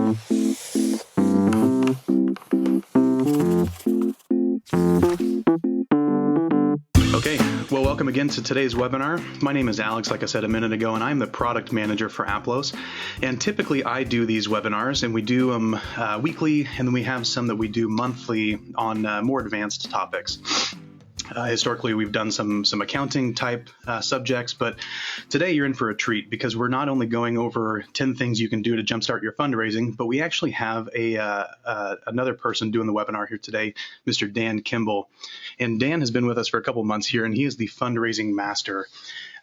Okay, well, welcome again to today's webinar. My name is Alex, like I said a minute ago, and I'm the product manager for Aplos. And typically I do these webinars, and we do them weekly, and then we have some that we do monthly on more advanced topics. Historically, we've done some accounting type subjects, but today you're in for a treat because we're not only going over 10 things you can do to jumpstart your fundraising, but we actually have another person doing the webinar here today, Mr. Dan Kimball. And Dan has been with us for a couple months here, and he is the fundraising master.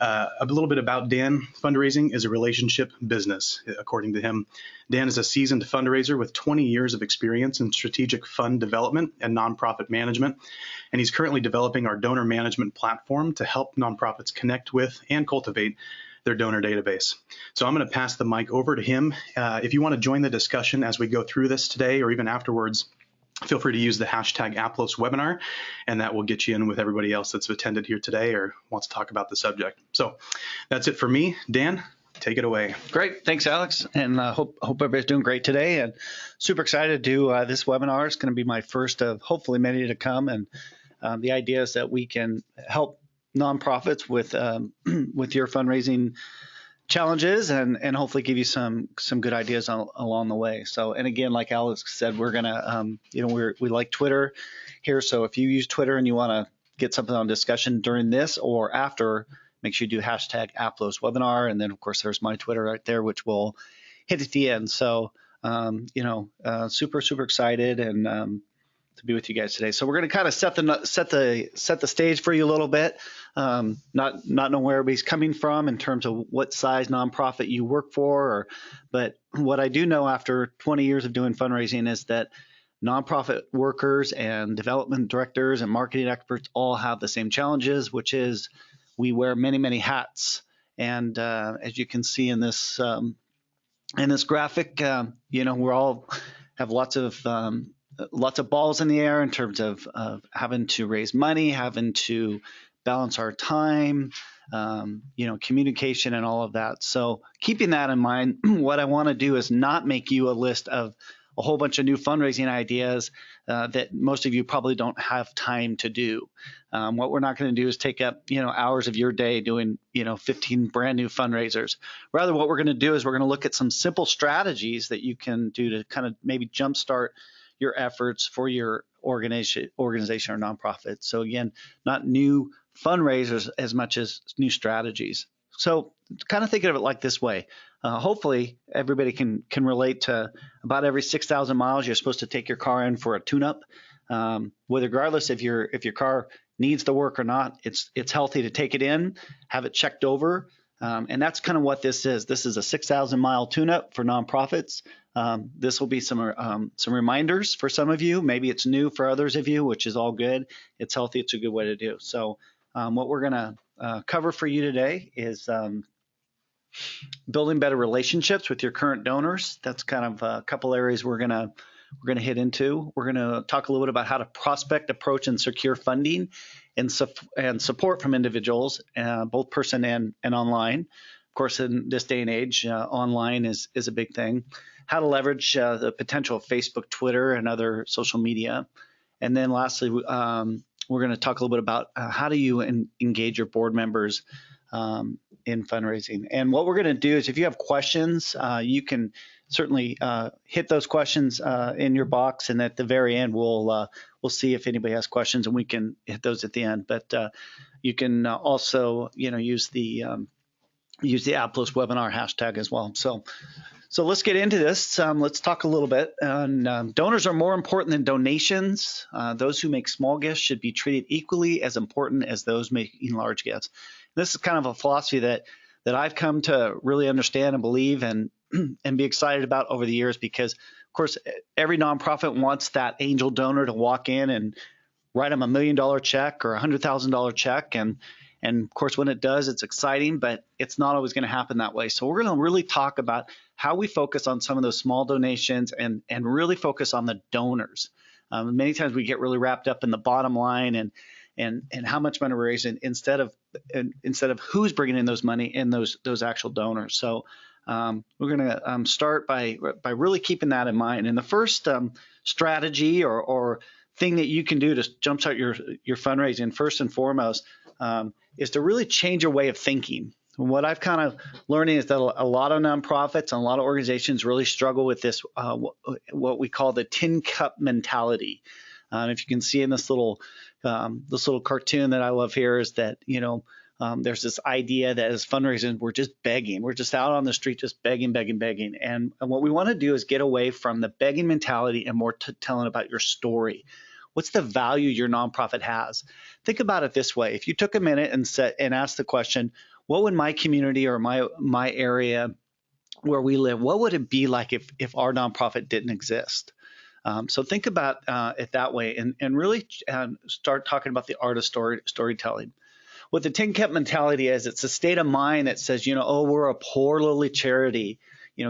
A little bit about Dan. Fundraising is a relationship business, according to him. Dan is a seasoned fundraiser with 20 years of experience in strategic fund development and nonprofit management. And he's currently developing our donor management platform to help nonprofits connect with and cultivate their donor database. So I'm going to pass the mic over to him. If you want to join the discussion as we go through this today or even afterwards, feel free to use the hashtag Aplos webinar, and that will get you in with everybody else that's attended here today or wants to talk about the subject. So that's it for me. Dan, take it away. Great. Thanks, Alex. And hope everybody's doing great today. And super excited to do this webinar. It's going to be my first of hopefully many to come. And the idea is that we can help nonprofits with your fundraising challenges and hopefully give you some good ideas along the way. So, and again, like Alex said, we're gonna we like Twitter here. So if you use Twitter and you want to get something on discussion during this or after, make sure you do hashtag Aplos webinar. And then of course there's my Twitter right there, which we'll hit at the end. So super excited and to be with you guys today. So we're going to kind of set the stage for you a little bit. Not know where everybody's coming from in terms of what size nonprofit you work for, but what I do know after 20 years of doing fundraising is that nonprofit workers and development directors and marketing experts all have the same challenges, which is we wear many hats. And as you can see in this graphic, we all have lots of balls in the air in terms of having to raise money, having to balance our time, communication and all of that. So keeping that in mind, what I want to do is not make you a list of a whole bunch of new fundraising ideas that most of you probably don't have time to do. What we're not going to do is take up, hours of your day doing, 15 brand new fundraisers. Rather, what we're going to do is we're going to look at some simple strategies that you can do to kind of maybe jumpstart your efforts for your organization or nonprofit. So again, not new fundraisers as much as new strategies. So kind of think of it like this way. Hopefully everybody can relate to about every 6,000 miles you're supposed to take your car in for a tune-up. Regardless if your car needs the work or not, it's healthy to take it in, have it checked over. And that's kind of what this is. This is a 6,000 mile tune-up for nonprofits. This will be some reminders for some of you. Maybe it's new for others of you, which is all good. It's healthy. It's a good way to do. So what we're going to cover for you today is building better relationships with your current donors. That's kind of a couple areas we're going to hit into. We're going to talk a little bit about how to prospect, approach, and secure funding and support from individuals, both person and online. Of course, in this day and age, online is a big thing. How to leverage the potential of Facebook, Twitter, and other social media. And then lastly, we're going to talk a little bit about how do you engage your board members in fundraising. And what we're going to do is if you have questions, you can certainly hit those questions in your box, and at the very end we'll see if anybody has questions and we can hit those at the end. But you can also use the Aplos webinar hashtag as well. So let's get into this. Let's talk a little bit. Donors are more important than donations. Those who make small gifts should be treated equally as important as those making large gifts. This is kind of a philosophy that I've come to really understand and believe and be excited about over the years, because of course every nonprofit wants that angel donor to walk in and write them $1 million check or $100,000 check, and of course when it does, it's exciting, but it's not always going to happen that way. So we're going to really talk about how we focus on some of those small donations and really focus on the donors. Many times we get really wrapped up in the bottom line and how much money we're raising instead of who's bringing in those money and those actual donors. So We're going to start by really keeping that in mind. And the first strategy or thing that you can do to jumpstart your fundraising, first and foremost, is to really change your way of thinking. What I've kind of learning is that a lot of nonprofits and a lot of organizations really struggle with this, what we call the tin cup mentality. If you can see in this little cartoon that I love here, is that there's this idea that as fundraisers we're just begging, we're just out on the street just begging. And what we want to do is get away from the begging mentality and more telling about your story. What's the value your nonprofit has? Think about it this way: if you took a minute and asked the question, what would my community or my area where we live, what would it be like if our nonprofit didn't exist? So think about it that way, and really start talking about the art of storytelling. What the tin cup mentality is, it's a state of mind that says, oh, we're a poor lowly charity.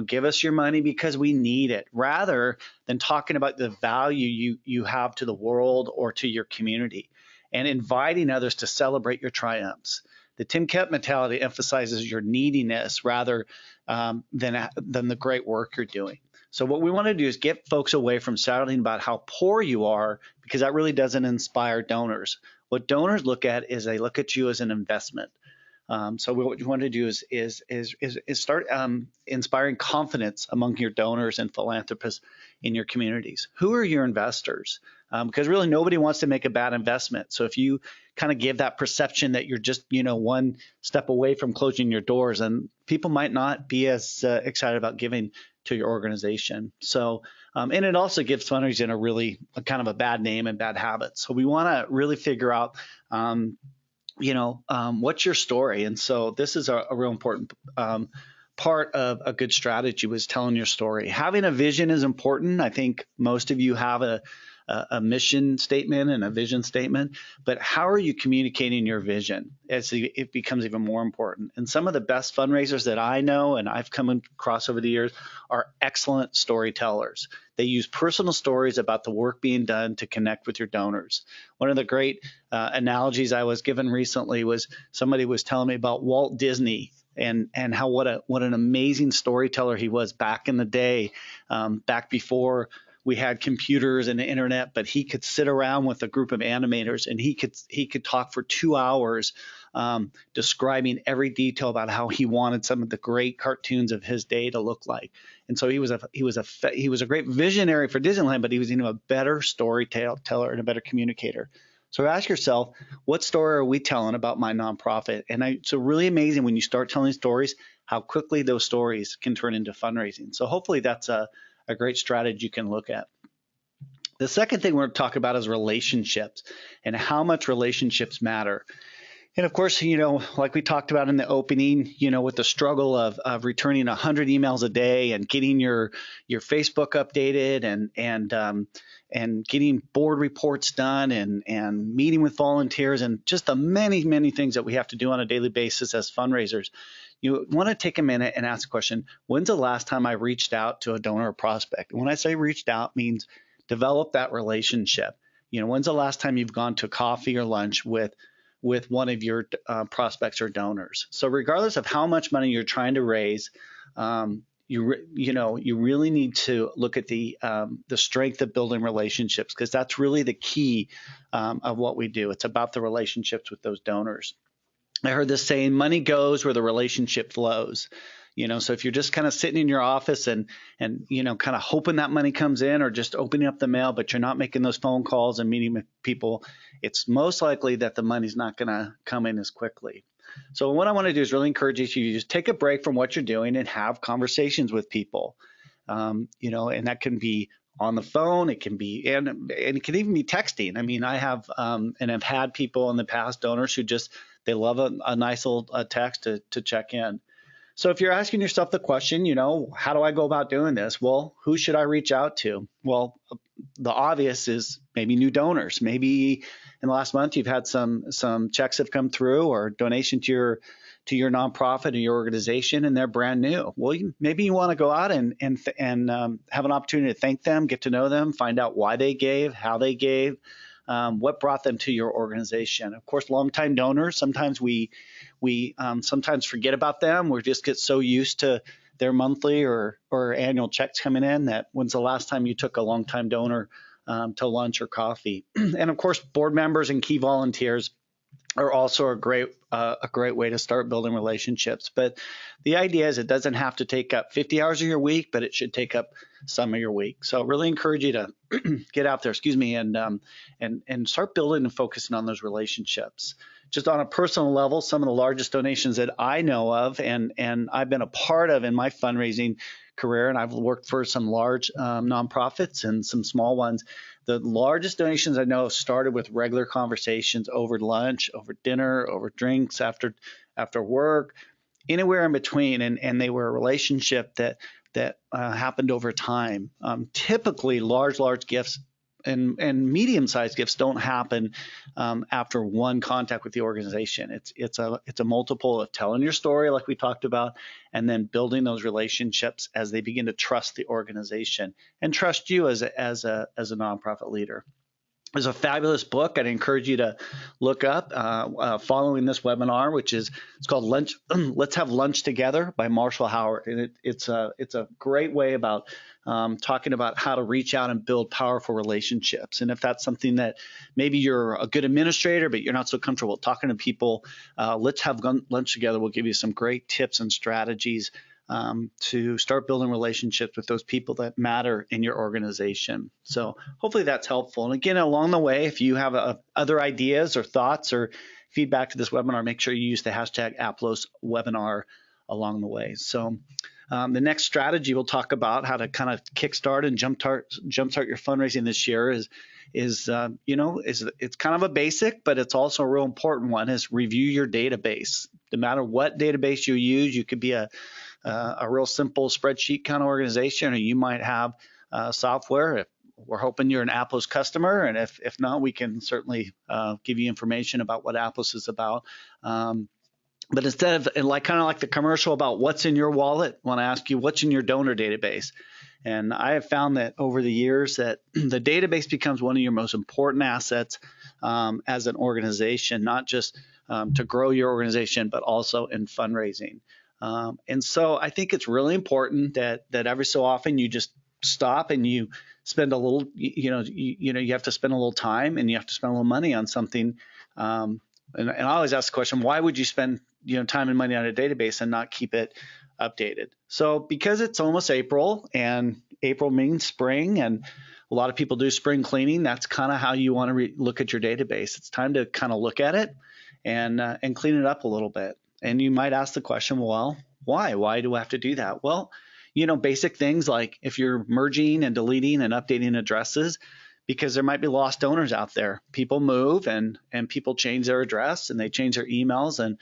Give us your money because we need it, rather than talking about the value you have to the world or to your community and inviting others to celebrate your triumphs. The tin cup mentality emphasizes your neediness rather than the great work you're doing. So what we want to do is get folks away from shouting about how poor you are, because that really doesn't inspire donors. What donors look at is they look at you as an investment. So what you want to do is start inspiring confidence among your donors and philanthropists in your communities. Who are your investors? Because really nobody wants to make a bad investment. So if you kind of give that perception that you're just one step away from closing your doors, and people might not be as excited about giving to your organization. So and it also gives fundraising a kind of a bad name and bad habits. So we want to really figure out what's your story? And so this is a real important part of a good strategy, was telling your story. Having a vision is important. I think most of you have a mission statement and a vision statement, but how are you communicating your vision as it becomes even more important? And some of the best fundraisers that I know and I've come across over the years are excellent storytellers. They use personal stories about the work being done to connect with your donors. One of the great analogies I was given recently was somebody was telling me about Walt Disney and how what an amazing storyteller he was back in the day, back before we had computers and the internet, but he could sit around with a group of animators and he could talk for 2 hours describing every detail about how he wanted some of the great cartoons of his day to look like. And so he was a great visionary for Disneyland, but he was a better storyteller and a better communicator. So ask yourself, what story are we telling about my nonprofit? And it's really amazing when you start telling stories, how quickly those stories can turn into fundraising. So hopefully that's a great strategy you can look at. The second thing we're going to talk about is relationships and how much relationships matter. And of course, like we talked about in the opening, with the struggle of returning 100 emails a day and getting your Facebook updated and getting board reports done and meeting with volunteers and just the many, many things that we have to do on a daily basis as fundraisers. You want to take a minute and ask the question, when's the last time I reached out to a donor or prospect? And when I say reached out, means develop that relationship. When's the last time you've gone to coffee or lunch with one of your prospects or donors? So regardless of how much money you're trying to raise, you really need to look at the strength of building relationships, because that's really the key of what we do. It's about the relationships with those donors. I heard this saying, money goes where the relationship flows. So if you're just kind of sitting in your office and kind of hoping that money comes in, or just opening up the mail, but you're not making those phone calls and meeting with people, it's most likely that the money's not going to come in as quickly. So what I want to do is really encourage you to just take a break from what you're doing and have conversations with people. And that can be on the phone, it can be, and it can even be texting. I mean, I have and I've had people in the past, donors, who just, they love a nice little text to check in. So if you're asking yourself the question, how do I go about doing this? Well, who should I reach out to? Well, the obvious is maybe new donors. Maybe in the last month you've had some checks have come through, or donation to your nonprofit or your organization, and they're brand new. Well, maybe you want to go out and have an opportunity to thank them, get to know them, find out why they gave, how they gave, what brought them to your organization. Of course, longtime donors, sometimes we sometimes forget about them. We just get so used to their monthly or annual checks coming in, that when's the last time you took a longtime donor to lunch or coffee. And of course, board members and key volunteers are also a great way to start building relationships. But the idea is it doesn't have to take up 50 hours of your week, but it should take up some of your week. So I really encourage you to get out there, and start building and focusing on those relationships. Just on a personal level, some of the largest donations that I know of and I've been a part of in my fundraising career, and I've worked for some large nonprofits and some small ones. The largest donations I know started with regular conversations over lunch, over dinner, over drinks, after work, anywhere in between, and they were a relationship that happened over time. Typically, large gifts and medium-sized gifts don't happen after one contact with the organization. It's a multiple of telling your story, like we talked about, and then building those relationships as they begin to trust the organization and trust you as a nonprofit leader. There's a fabulous book I'd encourage you to look up following this webinar, it's called Lunch. Let's Have Lunch Together by Marshall Howard, and it's a great way about talking about how to reach out and build powerful relationships. And if that's something that maybe you're a good administrator, but you're not so comfortable talking to people, Let's Have Lunch Together will give you some great tips and strategies to start building relationships with those people that matter in your organization. So hopefully that's helpful. And again, along the way, if you have other ideas or thoughts or feedback to this webinar, make sure you use the hashtag Aplos webinar along the way. So the next strategy we'll talk about, how to kind of kickstart and jumpstart your fundraising this year is it's kind of a basic, but it's also a real important one, is review your database. No matter what database you use, you could be a real simple spreadsheet kind of organization, or you might have software. We're hoping you're an Aplos customer, and if not, we can certainly give you information about what Aplos is about. But instead of kind of like the commercial about what's in your wallet, I want to ask you what's in your donor database. And I have found that over the years that the database becomes one of your most important assets as an organization, not just to grow your organization, but also in fundraising. And so I think it's really important that every so often you just stop and you spend a little, you have to spend a little time and you have to spend a little money on something. And I always ask the question, why would you spend time and money on a database and not keep it updated? So because it's almost April, and April means spring, and a lot of people do spring cleaning, that's kind of how you want to look at your database. It's time to kind of look at it and clean it up a little bit. And you might ask the question, well, why? Why do I have to do that? Well, basic things like if you're merging and deleting and updating addresses, because there might be lost donors out there. People move and people change their address and they change their emails. And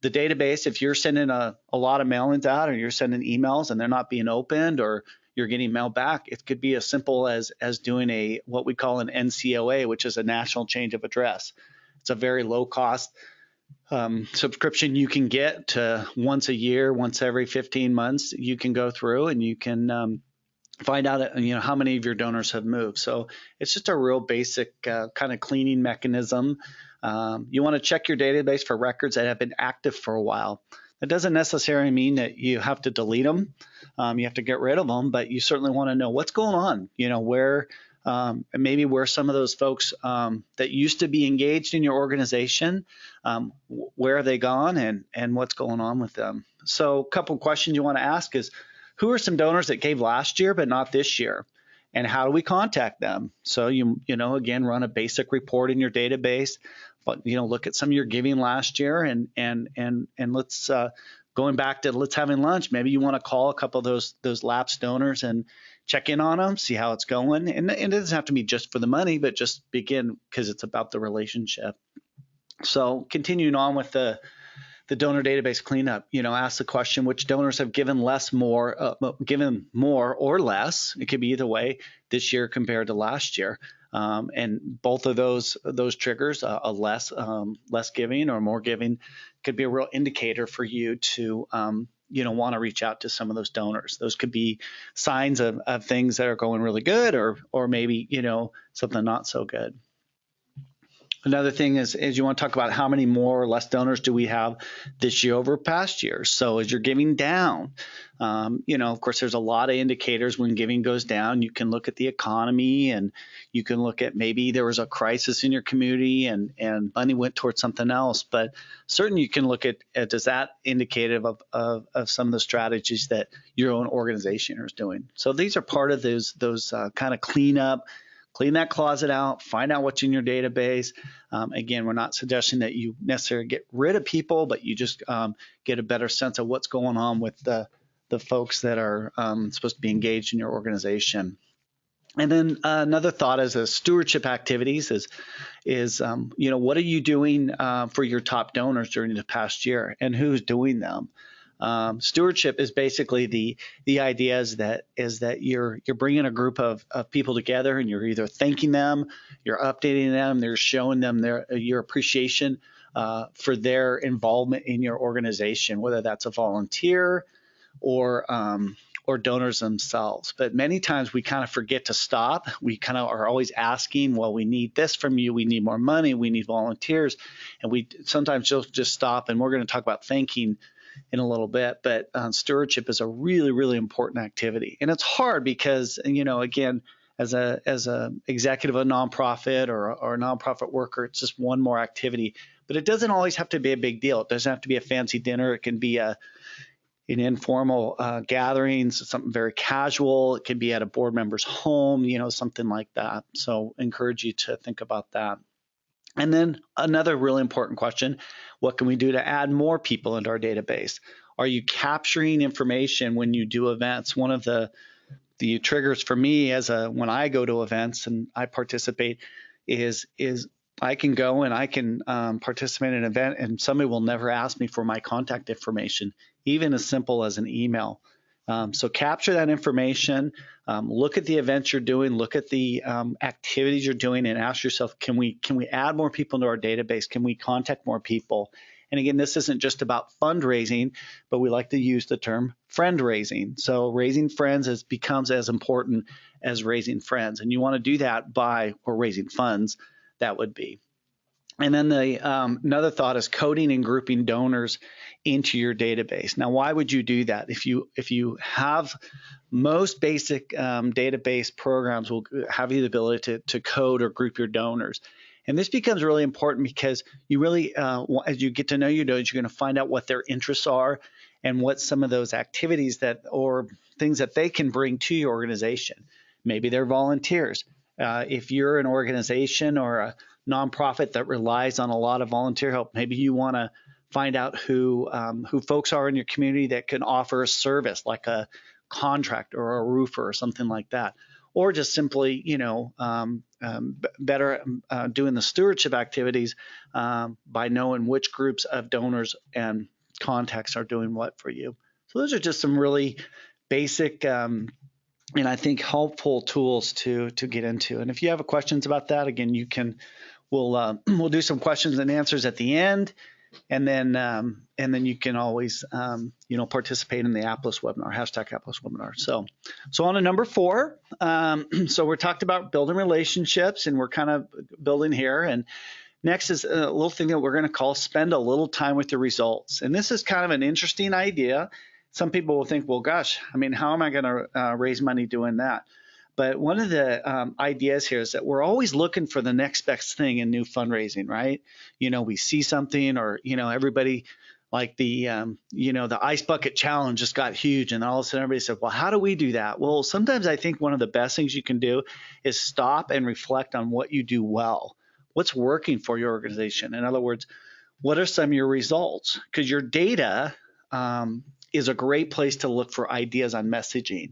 the database, if you're sending a lot of mailings out, or you're sending emails and they're not being opened, or you're getting mail back, it could be as simple as doing what we call an NCOA, which is a national change of address. It's a very low cost subscription you can get to once a year, once every 15 months. You can go through and you can find out how many of your donors have moved. So it's just a real basic kind of cleaning mechanism. You want to check your database for records that have been active for a while. That doesn't necessarily mean that you have to delete them. You have to get rid of them, but you certainly want to know what's going on, where maybe where some of those folks that used to be engaged in your organization, where are they gone, and what's going on with them. So a couple questions you want to ask is, who are some donors that gave last year but not this year? And how do we contact them? So again, run a basic report in your database, but look at some of your giving last year, and let's going back to Let's Having Lunch. Maybe you want to call a couple of those lapsed donors and check in on them, see how it's going. And it doesn't have to be just for the money, but just begin because it's about the relationship. So continuing on with the donor database cleanup, ask the question, which donors have given given more or less? It could be either way this year compared to last year. And both of those triggers, a less giving or more giving, could be a real indicator for you to want to reach out to some of those donors. Those could be signs of things that are going really good, or maybe something not so good. Another thing is you want to talk about how many more or less donors do we have this year over past years. So as you're giving down, of course, there's a lot of indicators when giving goes down. You can look at the economy, and you can look at maybe there was a crisis in your community and money went towards something else. But certainly you can look at does that indicative of some of the strategies that your own organization is doing. So these are part of those kind of clean that closet out, find out what's in your database. Again, we're not suggesting that you necessarily get rid of people, but you just get a better sense of what's going on with the folks that are supposed to be engaged in your organization. And then another thought is stewardship activities is what are you doing for your top donors during the past year, and who's doing them? Stewardship is basically the idea is that you're bringing a group of people together, and you're either thanking them, you're updating them, you're showing them your appreciation for their involvement in your organization, whether that's a volunteer or donors themselves. But many times we kind of forget to stop. We kind of are always asking, well, we need this from you, we need more money, we need volunteers, and we sometimes just stop. And we're going to talk about thanking in a little bit, but stewardship is a really, really important activity. And it's hard because, again, as a executive of a nonprofit or a nonprofit worker, it's just one more activity. But it doesn't always have to be a big deal. It doesn't have to be a fancy dinner. It can be an informal gatherings, something very casual. It can be at a board member's home, something like that. So I encourage you to think about that. And then another really important question, what can we do to add more people into our database? Are you capturing information when you do events? One of the triggers for me when I go to events and I participate is I can go and I can participate in an event, and somebody will never ask me for my contact information, even as simple as an email. So capture that information, look at the events you're doing, look at the activities you're doing, and ask yourself, can we add more people into our database? Can we contact more people? And again, this isn't just about fundraising, but we like to use the term friend raising. So raising friends becomes as important as raising friends. And you want to do that or raising funds, that would be. And then another thought is coding and grouping donors into your database. Now, why would you do that? If you have most basic database programs will have you the ability to code or group your donors. And this becomes really important because you really, as you get to know your donors, you're going to find out what their interests are and what some of those activities or things that they can bring to your organization. Maybe they're volunteers. If you're an organization or a nonprofit that relies on a lot of volunteer help, maybe you want to find out who folks are in your community that can offer a service like a contractor or a roofer or something like that, or just simply better doing the stewardship activities by knowing which groups of donors and contacts are doing what for you. So those are just some really basic and I think helpful tools to get into. And if you have questions about that, again, we'll do some questions and answers at the end, and then you can always participate in the Aplos webinar, #Aplos webinar. So on to number 4. So we're talked about building relationships, and we're kind of building here. And next is a little thing that we're going to call spend a little time with the results. And this is kind of an interesting idea. Some people will think, well, gosh, how am I going to raise money doing that? But one of the ideas here is that we're always looking for the next best thing in new fundraising, right? We see something, or, everybody like the ice bucket challenge just got huge. And all of a sudden everybody said, well, how do we do that? Well, sometimes I think one of the best things you can do is stop and reflect on what you do well. What's working for your organization? In other words, what are some of your results? Because your data is a great place to look for ideas on messaging.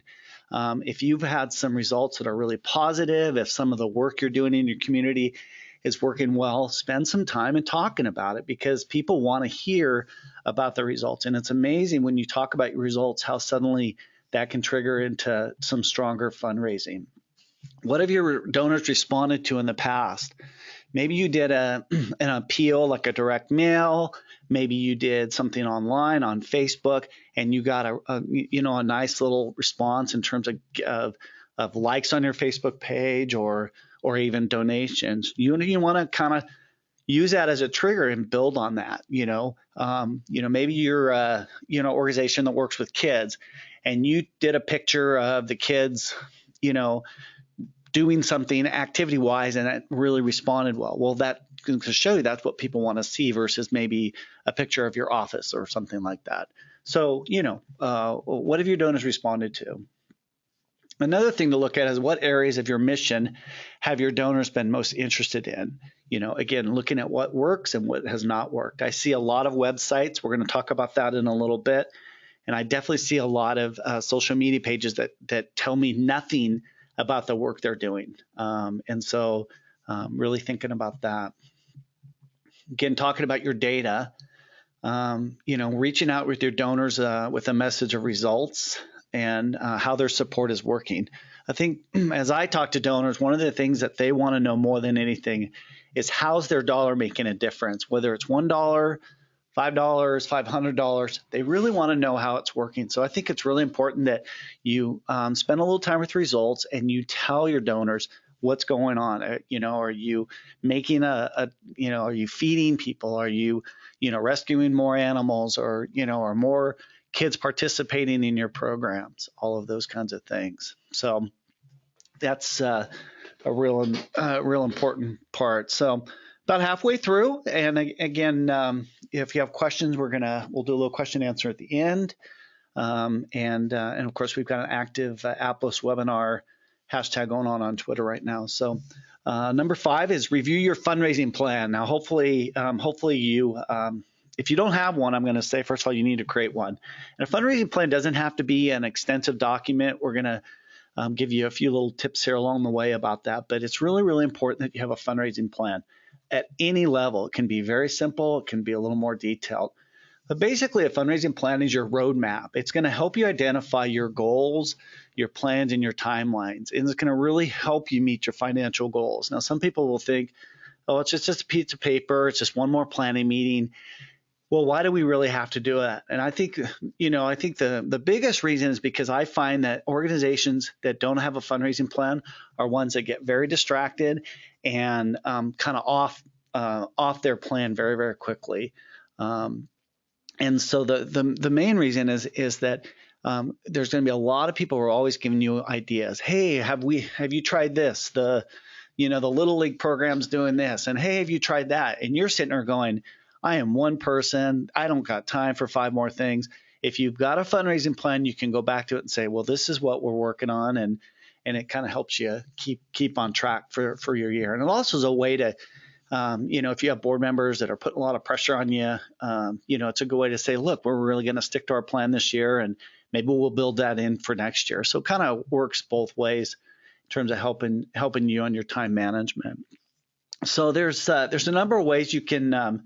If you've had some results that are really positive, if some of the work you're doing in your community is working well, spend some time in talking about it, because people want to hear about the results. And it's amazing when you talk about your results, how suddenly that can trigger into some stronger fundraising. What have your donors responded to in the past? Maybe you did an appeal, like a direct mail. Maybe you did something online on Facebook, and you got a nice little response in terms of likes on your Facebook page or even donations. You want to kind of use that as a trigger and build on that. Maybe you're a organization that works with kids, and you did a picture of the kids, doing something activity wise, and it really responded well. Well, that can show you that's what people want to see versus maybe a picture of your office or something like that. So, what have your donors responded to? Another thing to look at is what areas of your mission have your donors been most interested in? Again, looking at what works and what has not worked. I see a lot of websites. We're going to talk about that in a little bit. And I definitely see a lot of social media pages that tell me nothing about the work they're doing. And so really thinking about that. Again, talking about your data, reaching out with your donors with a message of results and how their support is working. I think as I talk to donors, one of the things that they want to know more than anything is how's their dollar making a difference, whether it's $1, $5, $500, they really want to know how it's working. So I think it's really important that you spend a little time with results and you tell your donors what's going on. Are you making are you feeding people? Are you, rescuing more animals, or, are more kids participating in your programs? All of those kinds of things. So that's a real important part. So about halfway through, and again, if you have questions, we'll do a little question and answer at the end, and of course we've got an active Aplos webinar hashtag going on Twitter right now. So number 5 is review your fundraising plan. Now, hopefully you, if you don't have one, I'm going to say first of all you need to create one. And a fundraising plan doesn't have to be an extensive document. We're going to give you a few little tips here along the way about that, but it's really, really important that you have a fundraising plan at any level. It can be very simple. It can be a little more detailed. But basically, a fundraising plan is your roadmap. It's going to help you identify your goals, your plans, and your timelines. And it's going to really help you meet your financial goals. Now, some people will think, oh, it's just a piece of paper. It's just one more planning meeting. Well, why do we really have to do it? And I think, the biggest reason is because I find that organizations that don't have a fundraising plan are ones that get very distracted and kind of off their plan very, very quickly. And so the main reason is that there's going to be a lot of people who are always giving you ideas. Hey, have you tried this? The Little League program's doing this, and hey, have you tried that? And you're sitting there going, I am one person. I don't got time for 5 more things. If you've got a fundraising plan, you can go back to it and say, well, this is what we're working on, and it kind of helps you keep on track for your year. And it also is a way to if you have board members that are putting a lot of pressure on you, it's a good way to say, look, we're really going to stick to our plan this year, and maybe we'll build that in for next year. So it kind of works both ways in terms of helping you on your time management. So there's a number of ways you can,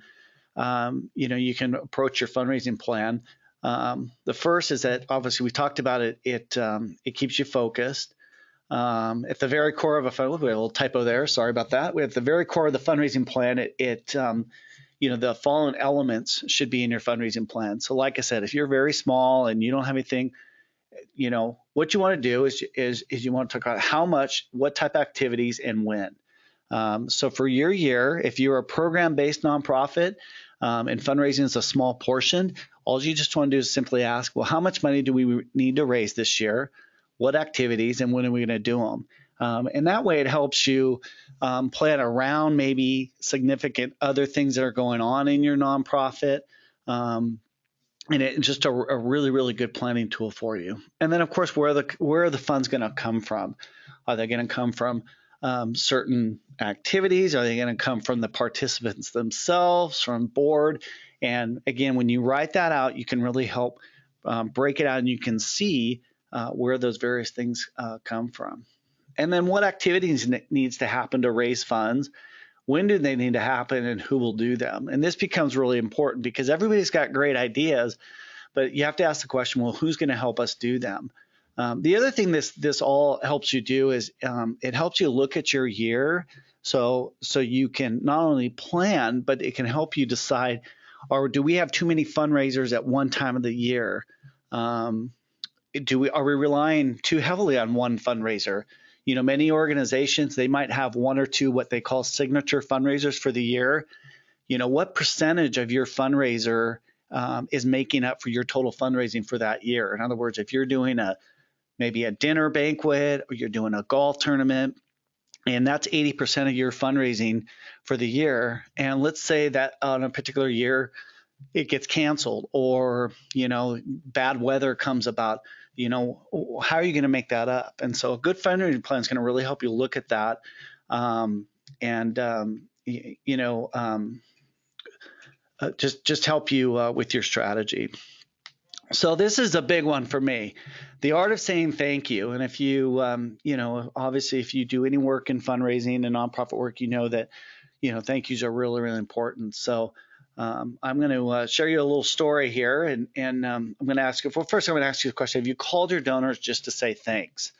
you can approach your fundraising plan. The first is that obviously we talked about it. It keeps you focused. At the very core of we have a little typo there. Sorry about that. We have the very core of the fundraising plan. The following elements should be in your fundraising plan. So like I said, if you're very small and you don't have anything, what you want to do is you want to talk about how much, what type of activities, and when. So for your year, if you're a program-based nonprofit and fundraising is a small portion, all you just want to do is simply ask, well, how much money do we need to raise this year? What activities, and when are we going to do them? And that way it helps you plan around maybe significant other things that are going on in your nonprofit. And it's just a really, really good planning tool for you. And then, of course, where are the funds going to come from? Are they going to come from certain activities? Are they going to come from the participants themselves, from board? And again, when you write that out, you can really help break it out, and you can see where those various things come from. And then what activities needs to happen to raise funds, when do they need to happen, and who will do them? And this becomes really important because everybody's got great ideas, but you have to ask the question, well, who's going to help us do them? The other thing this all helps you do is it helps you look at your year so you can not only plan, but it can help you decide, or do we have too many fundraisers at one time of the year? Are we relying too heavily on one fundraiser? Many organizations, they might have one or two what they call signature fundraisers for the year. What percentage of your fundraiser is making up for your total fundraising for that year? In other words, if you're doing maybe a dinner banquet, or you're doing a golf tournament, and that's 80% of your fundraising for the year, and let's say that on a particular year it gets canceled, or bad weather comes about, how are you going to make that up? And so a good fundraising plan is going to really help you look at that, just help you with your strategy. So this is a big one for me, the art of saying thank you. And if you, obviously, if you do any work in fundraising and nonprofit work, that, thank yous are really, really important. So I'm going to share you a little story here, and I'm going to ask you. Well, first, I'm going to ask you a question: have you called your donors just to say thanks?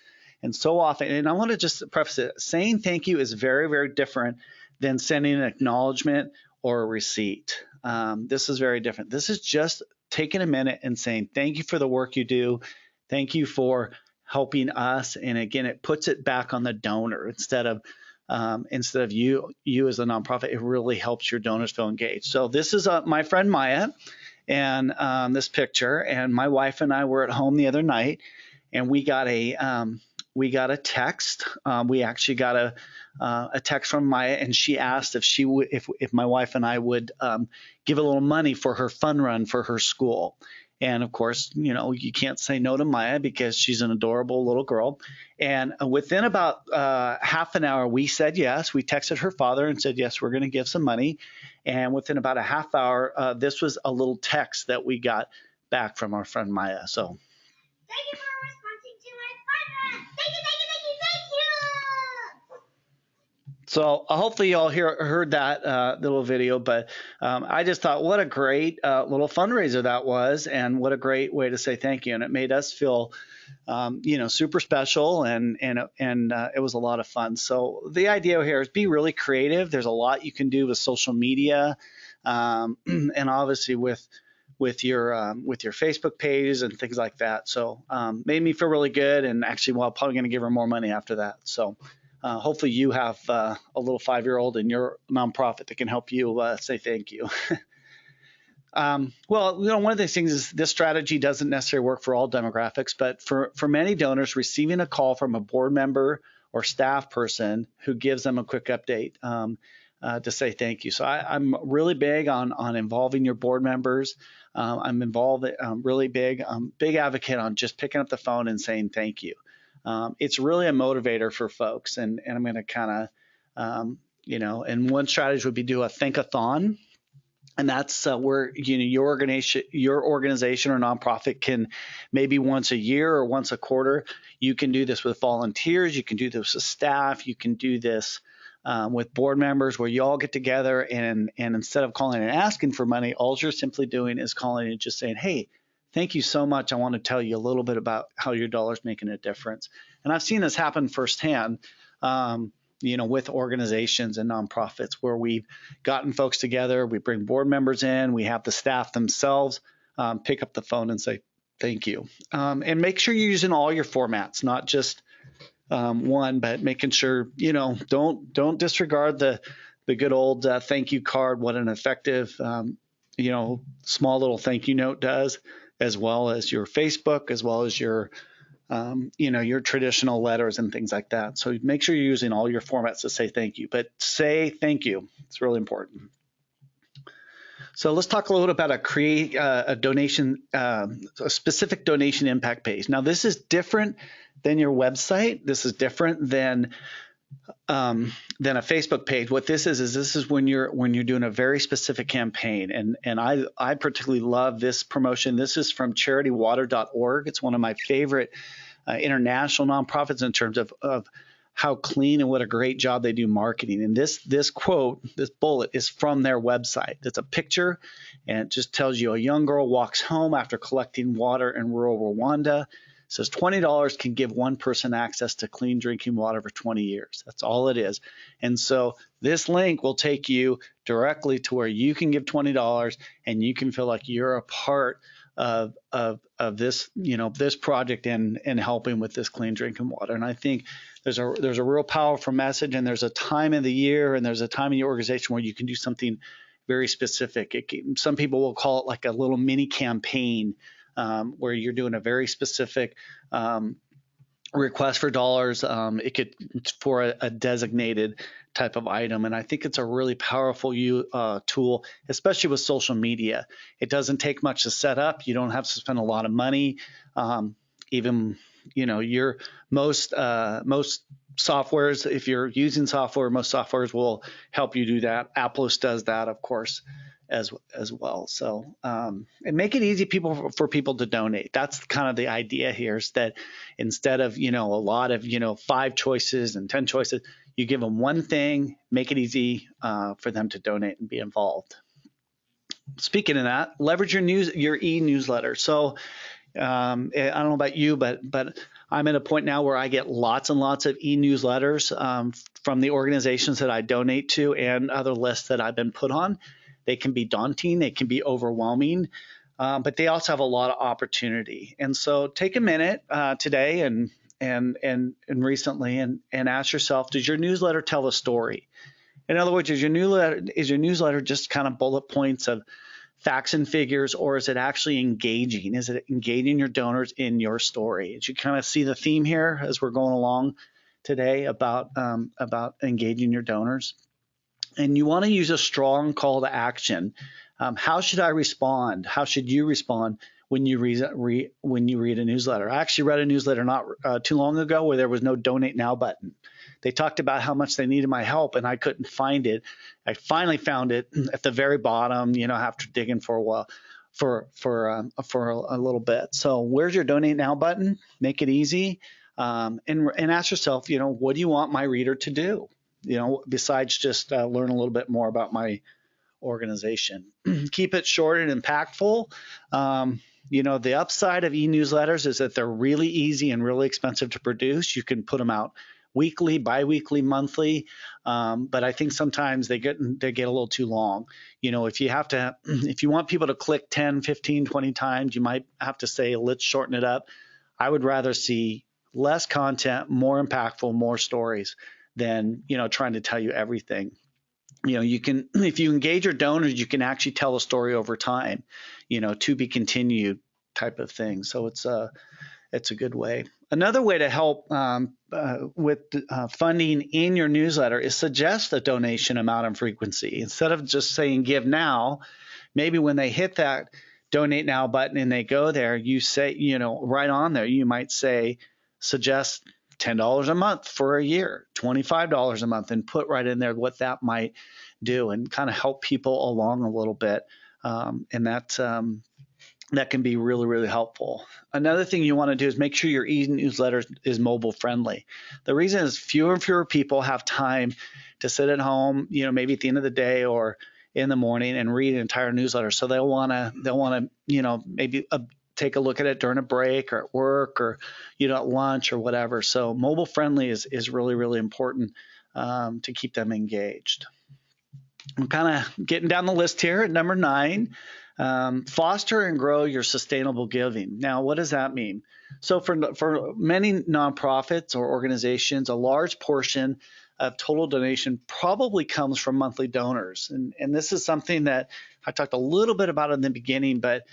And so often, and I want to just preface it: saying thank you is very, very different than sending an acknowledgement or a receipt. This is very different. This is just taking a minute and saying thank you for the work you do, thank you for helping us, and again, it puts it back on the donor instead of you as a nonprofit. It really helps your donors feel engaged. So this is my friend Maya, and this picture. And my wife and I were at home the other night, and we got a text. We actually got a text from Maya, and she asked if my wife and I would give a little money for her fun run for her school. And of course, you can't say no to Maya because she's an adorable little girl. And within about half an hour, we said yes. We texted her father and said, yes, we're going to give some money. And within about a half hour, this was a little text that we got back from our friend Maya. So thank you for responding to my fun run. Thank you, thank you, thank you, thank you. So hopefully you all heard that little video, but I just thought what a great little fundraiser that was, and what a great way to say thank you. And it made us feel, super special, and it was a lot of fun. So the idea here is be really creative. There's a lot you can do with social media, and obviously with your Facebook pages and things like that. So made me feel really good, and actually, well, probably going to give her more money after that. So. Hopefully you have a little 5-year-old in your nonprofit that can help you say thank you. Well, one of the things is this strategy doesn't necessarily work for all demographics, but for many donors, receiving a call from a board member or staff person who gives them a quick update to say thank you. So I'm really big on involving your board members. I'm really big advocate on just picking up the phone and saying thank you. It's really a motivator for folks, and I'm going to kind of, and one strategy would be do a thankathon, and that's where your organization or nonprofit can maybe once a year or once a quarter. You can do this with volunteers, you can do this with staff, you can do this with board members, where you all get together and instead of calling and asking for money, all you're simply doing is calling and just saying, hey, thank you so much. I want to tell you a little bit about how your dollar's making a difference. And I've seen this happen firsthand, with organizations and nonprofits, where we've gotten folks together, we bring board members in, we have the staff themselves pick up the phone and say thank you. And make sure you're using all your formats, not just one, but making sure, don't disregard the good old thank you card, what an effective, small little thank you note does, as well as your Facebook, as well as your, your traditional letters and things like that. So make sure you're using all your formats to say thank you, but say thank you. It's really important. So let's talk a little bit about create a donation, a specific donation impact page. Now, this is different than your website. This is different than a Facebook page. What this is when you're doing a very specific campaign, and I particularly love this promotion. This is from charitywater.org. It's one of my favorite international nonprofits in terms of how clean and what a great job they do marketing. And this quote, this bullet is from their website. It's a picture, and it just tells you a young girl walks home after collecting water in rural Rwanda. Says $20 can give one person access to clean drinking water for 20 years. That's all it is. And so this link will take you directly to where you can give $20 and you can feel like you're a part of this, this project and helping with this clean drinking water. And I think there's a real powerful message, and there's a time of the year and there's a time in your organization where you can do something very specific. Some people will call it like a little mini campaign, where you're doing a very specific request for dollars. It could for a designated type of item, and I think it's a really powerful tool, especially with social media. It doesn't take much to set up. You don't have to spend a lot of money. Even your most softwares, if you're using software, most softwares will help you do that. Aplos does that, of course, as well. So and make it easy for people to donate. That's kind of the idea here, is that instead of a lot of 5 choices and 10 choices, you give them one thing, make it easy for them to donate and be involved. Speaking of that, leverage your e-newsletter. So I don't know about you, but I'm at a point now where I get lots and lots of e-newsletters from the organizations that I donate to and other lists that I've been put on. They can be daunting, they can be overwhelming, but they also have a lot of opportunity. And so take a minute today and recently and ask yourself, does your newsletter tell a story? In other words, is your newsletter just kind of bullet points of facts and figures, or is it actually engaging? Is it engaging your donors in your story? As you kind of see the theme here as we're going along today about engaging your donors. And you want to use a strong call to action. How should I respond? How should you respond when you read a newsletter? I actually read a newsletter not too long ago where there was no donate now button. They talked about how much they needed my help, and I couldn't find it. I finally found it at the very bottom, after digging for a while, for a little bit. So where's your donate now button? Make it easy, and ask yourself, what do you want my reader to do? Besides just learn a little bit more about my organization. Keep it short and impactful. The upside of e-newsletters is that they're really easy and really expensive to produce. You can put them out weekly, biweekly, monthly, but I think sometimes they get a little too long. If you want people to click 10, 15, 20 times, you might have to say, let's shorten it up. I would rather see less content, more impactful, more stories than trying to tell you everything. You can, if you engage your donors, you can actually tell a story over time, to be continued type of thing. So it's a good way. Another way to help with funding in your newsletter is suggest a donation amount and frequency. Instead of just saying give now, maybe when they hit that donate now button and they go there, you say, right on there, you might say suggest $10 a month for a year, $25 a month, and put right in there what that might do and kind of help people along a little bit. And that can be really, really helpful. Another thing you want to do is make sure your e-newsletter is mobile friendly. The reason is fewer and fewer people have time to sit at home, maybe at the end of the day or in the morning and read an entire newsletter. So they'll want to, maybe take a look at it during a break or at work or, at lunch or whatever. So mobile friendly is really, really important to keep them engaged. I'm kind of getting down the list here at number 9. Foster and grow your sustainable giving. Now, what does that mean? So for many nonprofits or organizations, a large portion of total donation probably comes from monthly donors. And this is something that I talked a little bit about in the beginning, but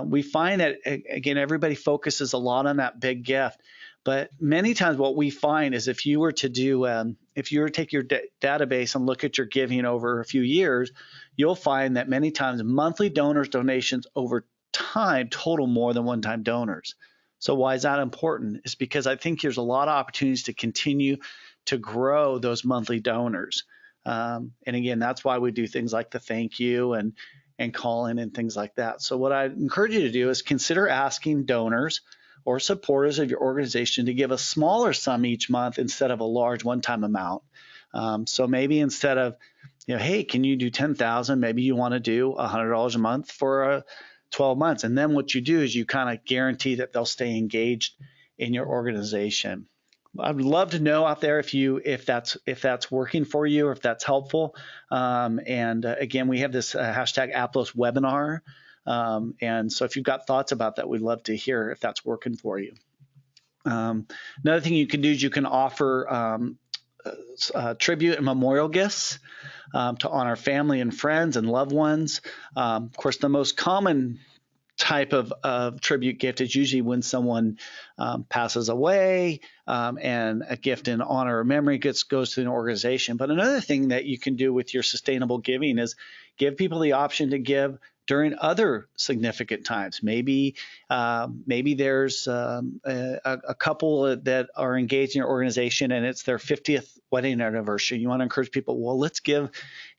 we find that, again, everybody focuses a lot on that big gift. But many times what we find is if you were to take your database and look at your giving over a few years, you'll find that many times monthly donations over time total more than one-time donors. So why is that important? It's because I think there's a lot of opportunities to continue to grow those monthly donors. And again, that's why we do things like the thank you and call in and things like that. So what I encourage you to do is consider asking donors or supporters of your organization to give a smaller sum each month instead of a large one-time amount. So maybe instead of, hey, can you do 10,000? Maybe you want to do $100 a month for 12 months. And then what you do is you kind of guarantee that they'll stay engaged in your organization. I'd love to know out there if that's working for you or if that's helpful. And again, we have this hashtag Aplos webinar And so if you've got thoughts about that, we'd love to hear if that's working for you. Another thing you can do is you can offer tribute and memorial gifts to honor family and friends and loved ones. Of course, the most common type of tribute gift is usually when someone passes away, and a gift in honor or memory goes to an organization. But another thing that you can do with your sustainable giving is give people the option to give during other significant times. Maybe there's a couple that are engaged in your organization and it's their 50th wedding anniversary. You want to encourage people, well, let's give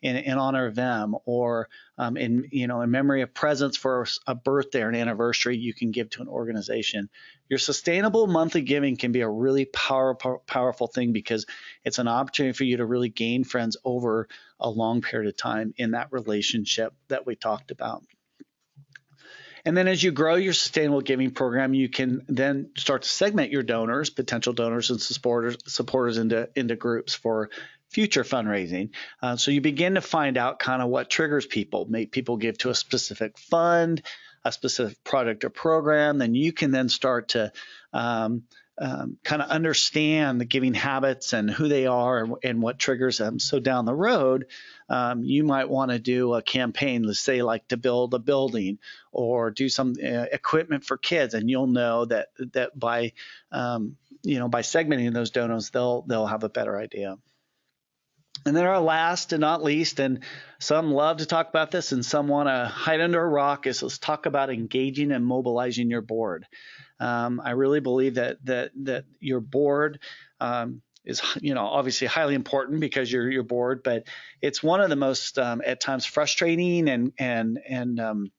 in honor of them, or in memory of presents for a birthday or an anniversary. You can give to an organization. Your sustainable monthly giving can be a really powerful thing, because it's an opportunity for you to really gain friends over a long period of time in that relationship that we talked about. And then as you grow your sustainable giving program, you can then start to segment your donors, potential donors and supporters into groups for future fundraising. So you begin to find out kind of what triggers people. Make people give to a specific fund, a specific product or program. Then you can then start to kind of understand the giving habits and who they are and what triggers them. So down the road, you might want to do a campaign, let's say like to build a building or do some equipment for kids, and you'll know that by by segmenting those donors, they'll have a better idea. And then our last and not least, and some love to talk about this and some want to hide under a rock, is let's talk about engaging and mobilizing your board. I really believe that your board is obviously highly important because you're your board, but it's one of the most at times frustrating and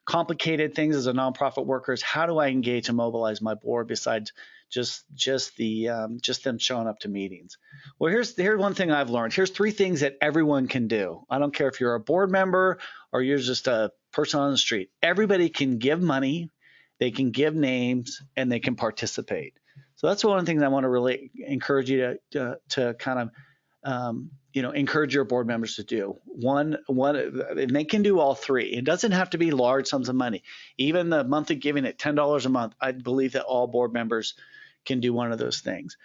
complicated things as a nonprofit worker is how do I engage and mobilize my board besides just them showing up to meetings. Well, here's one thing I've learned. Here's 3 things that everyone can do. I don't care if you're a board member or you're just a person on the street. Everybody can give money, they can give names, and they can participate. So that's one of the things I want to really encourage you to kind of encourage your board members to do. One, and they can do all 3. It doesn't have to be large sums of money. Even the monthly giving at $10 a month, I believe that all board members can do one of those things.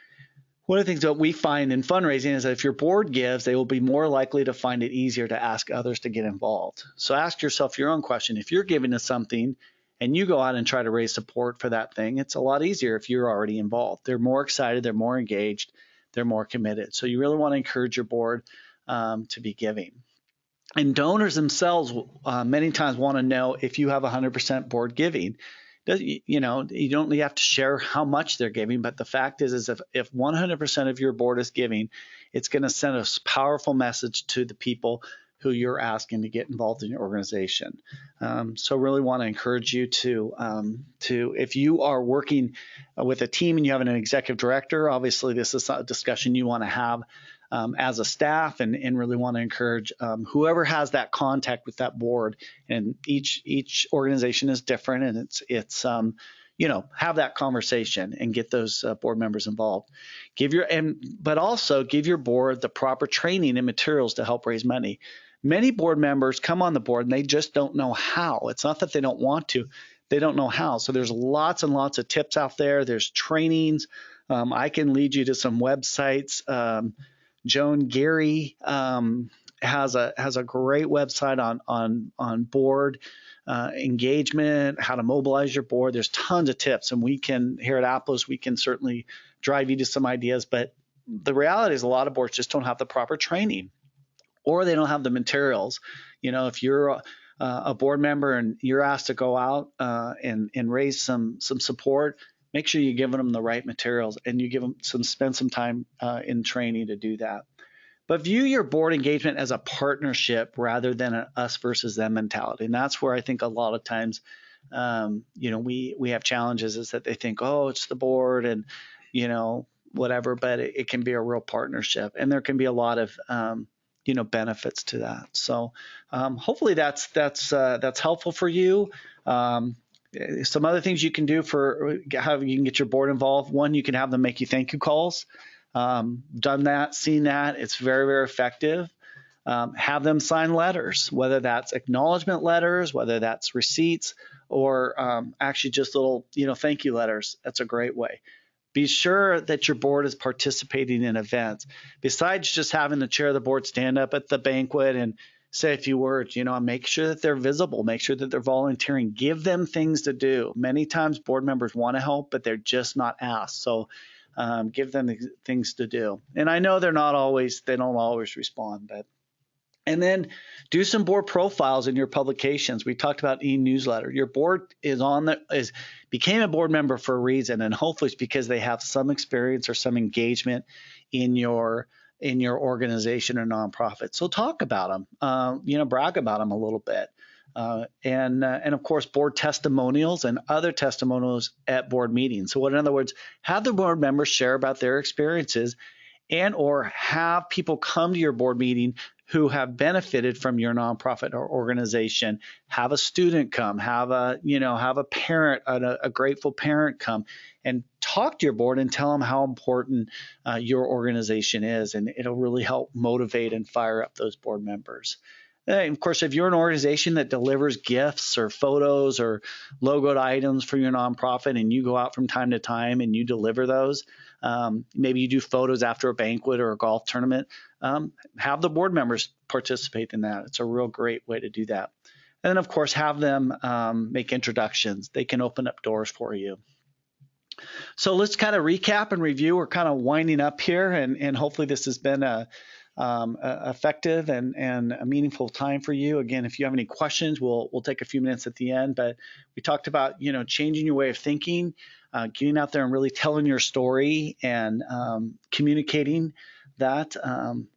One of the things that we find in fundraising is that if your board gives, they will be more likely to find it easier to ask others to get involved. So ask yourself your own question. If you're giving to something and you go out and try to raise support for that thing, it's a lot easier if you're already involved. They're more excited, they're more engaged, they're more committed. So you really want to encourage your board to be giving. And donors themselves many times want to know if you have 100% board giving. You don't have to share how much they're giving, but the fact is if 100% of your board is giving, it's going to send a powerful message to the people who you're asking to get involved in your organization. So really want to encourage you to if you are working with a team and you have an executive director, obviously this is a discussion you want to have as a staff, and really want to encourage whoever has that contact with that board. And each organization is different, and it's have that conversation and get those board members involved. But also give your board the proper training and materials to help raise money. Many board members come on the board and they just don't know how. It's not that they don't want to, they don't know how. So there's lots and lots of tips out there. There's trainings. I can lead you to some websites. Joan Gary has a great website on board engagement, how to mobilize your board. There's tons of tips, and we can here at Aplos, we can certainly drive you to some ideas. But the reality is a lot of boards just don't have the proper training, or they don't have the materials. If you're a board member and you're asked to go out and raise some support, make sure you're giving them the right materials and you spend some time in training to do that. But view your board engagement as a partnership rather than an us versus them mentality. And that's where I think a lot of times, we have challenges, is that they think, oh, it's the board and, whatever, but it can be a real partnership, and there can be a lot of, benefits to that. So hopefully that's helpful for you. Some other things you can do for how you can get your board involved. One, you can have them make you thank you calls. Done that, seen that. It's very, very effective. have them sign letters, whether that's acknowledgement letters, whether that's receipts, or actually just little, thank you letters. That's a great way. Be sure that your board is participating in events. Besides just having the chair of the board stand up at the banquet and say a few words, make sure that they're visible, make sure that they're volunteering, give them things to do. Many times board members want to help, but they're just not asked. So give them things to do. And I know they don't always respond, and then do some board profiles in your publications. We talked about e-newsletter. Your board became a board member for a reason, and hopefully it's because they have some experience or some engagement in your organization or nonprofit. So talk about them, brag about them a little bit. And of course, board testimonials and other testimonials at board meetings. So in other words, have the board members share about their experiences and or have people come to your board meeting who have benefited from your nonprofit or organization. Have a student come, have a parent, a grateful parent come and talk to your board and tell them how important your organization is. And it'll really help motivate and fire up those board members. And of course, if you're an organization that delivers gifts or photos or logoed items for your nonprofit and you go out from time to time and you deliver those, maybe you do photos after a banquet or a golf tournament, have the board members participate in that. It's a real great way to do that. And then, of course, have them make introductions. They can open up doors for you. So let's kind of recap and review. We're kind of winding up here, and hopefully this has been a effective and a meaningful time for you. Again, if you have any questions, we'll take a few minutes at the end. But we talked about changing your way of thinking, getting out there and really telling your story and communicating that.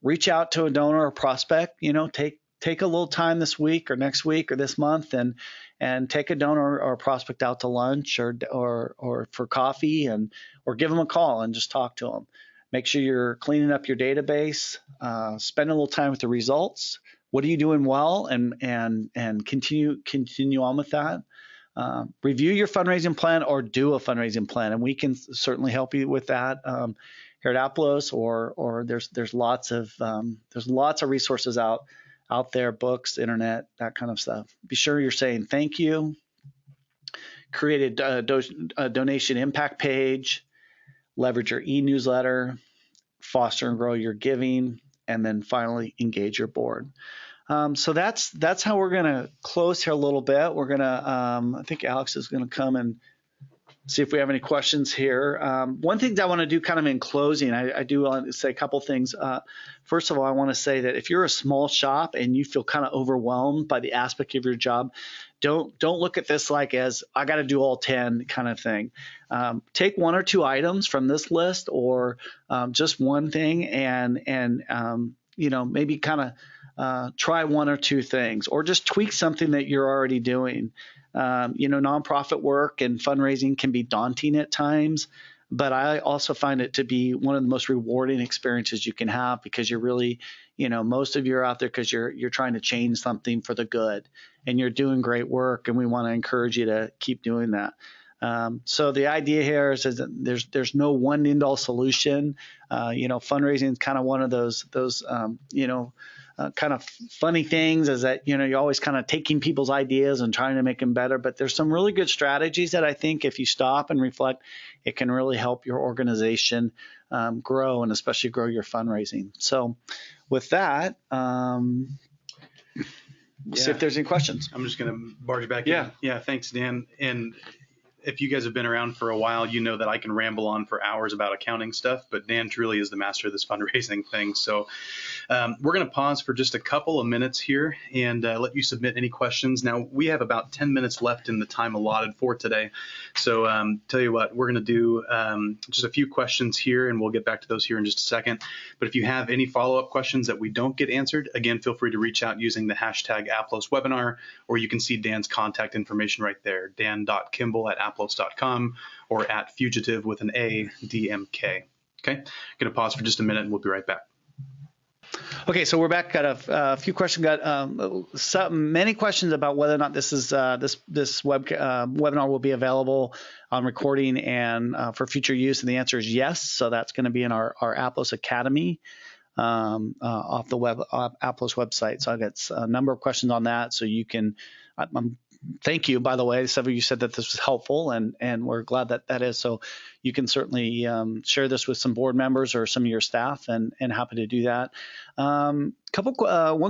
Reach out to a donor or prospect. Take a little time this week or next week or this month and take a donor or prospect out to lunch or for coffee or give them a call and just talk to them. Make sure you're cleaning up your database, spend a little time with the results. What are you doing well, and continue on with that. Review your fundraising plan or do a fundraising plan, and we can certainly help you with that here at Aplos. Or there's lots of resources out there, books, internet, that kind of stuff. Be sure you're saying thank you. Create a donation impact page. Leverage your e-newsletter, foster and grow your giving, and then finally engage your board. So that's how we're going to close here a little bit. We're going to, I think Alex is going to come and see if we have any questions here. One thing that I want to do kind of in closing, I do want to say a couple things. First of all, I want to say that if you're a small shop and you feel kind of overwhelmed by the aspect of your job, don't look at this like as I got to do all 10 kind of thing. Take one or two items from this list or just one thing and maybe kind of try one or two things or just tweak something that you're already doing. Nonprofit work and fundraising can be daunting at times, but I also find it to be one of the most rewarding experiences you can have because you're really, most of you are out there because you're trying to change something for the good and you're doing great work, and we want to encourage you to keep doing that. So the idea here is that there's no one end-all solution. Fundraising is kind of one of those kind of funny things is that, you're always kind of taking people's ideas and trying to make them better. But there's some really good strategies that I think if you stop and reflect, it can really help your organization grow and especially grow your fundraising. So with that, see if there's any questions. I'm just going to barge back in. Yeah, thanks, Dan. And if you guys have been around for a while, you know that I can ramble on for hours about accounting stuff, but Dan truly is the master of this fundraising thing. So we're going to pause for just a couple of minutes here and let you submit any questions. Now, we have about 10 minutes left in the time allotted for today. So tell you what, we're going to do just a few questions here, and we'll get back to those here in just a second. But if you have any follow-up questions that we don't get answered, again, feel free to reach out using the hashtag #AplosWebinar, or you can see Dan's contact information right there, dan.kimball@aplos.com or @fugitive with an A, DMK. Okay, going to pause for just a minute and we'll be right back. Okay, so we're back. Got a few questions. Got many questions about whether or not this is this webinar will be available on recording and for future use, and the answer is yes. So that's going to be in our Aplos Academy. off the Aplos website. So I got a number of questions on that. So you can, thank you, by the way. Some of you said that this was helpful, and we're glad that that is. So you can certainly share this with some board members or some of your staff, and happy to do that. One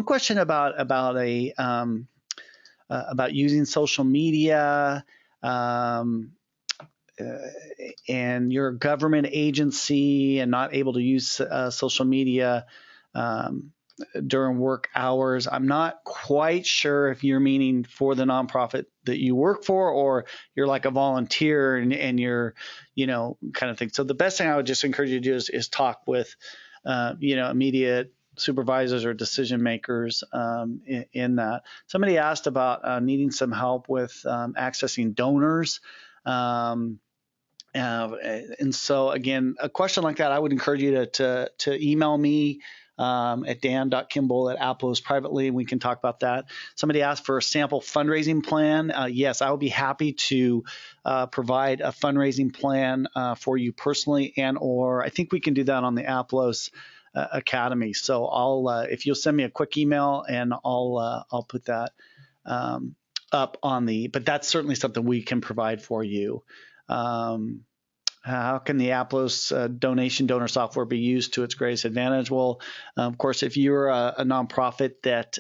question about using social media. And you're a government agency and not able to use social media during work hours. I'm not quite sure if you're meaning for the nonprofit that you work for, or you're like a volunteer and you're, kind of thing. So the best thing I would just encourage you to do is talk with, immediate supervisors or decision makers in that. Somebody asked about needing some help with accessing donors. And so again, a question like that, I would encourage you to email me at dan.kimball@Aplos privately, and we can talk about that. Somebody asked for a sample fundraising plan. Yes, I would be happy to provide a fundraising plan for you personally, or I think we can do that on the Aplos Academy. So if you'll send me a quick email, and I'll put that up on but that's certainly something we can provide for you. How can the Aplos donor software be used to its greatest advantage? Well, of course, if you're a nonprofit that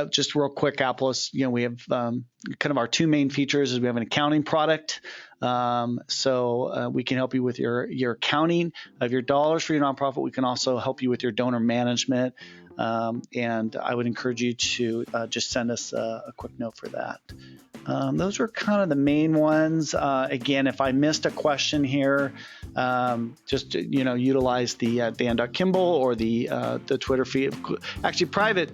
just real quick, Aplos, we have kind of our two main features is we have an accounting product. So we can help you with your accounting of your dollars for your nonprofit. We can also help you with your donor management. And I would encourage you to just send us a quick note for that. Those are kind of the main ones. Again, if I missed a question here, just utilize the Dan.Kimball or the Twitter feed. Actually, private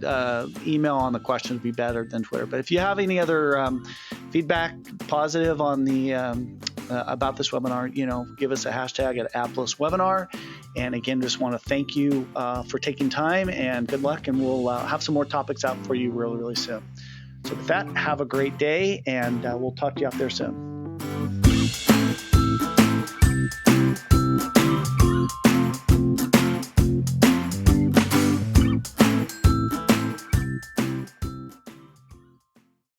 email on the questions would be better than Twitter. But if you have any other feedback, positive on the about this webinar, give us a hashtag at Aplos Webinar. And again, just want to thank you for taking time, and good luck. And we'll have some more topics out for you really, really soon. So with that, have a great day, and we'll talk to you out there soon.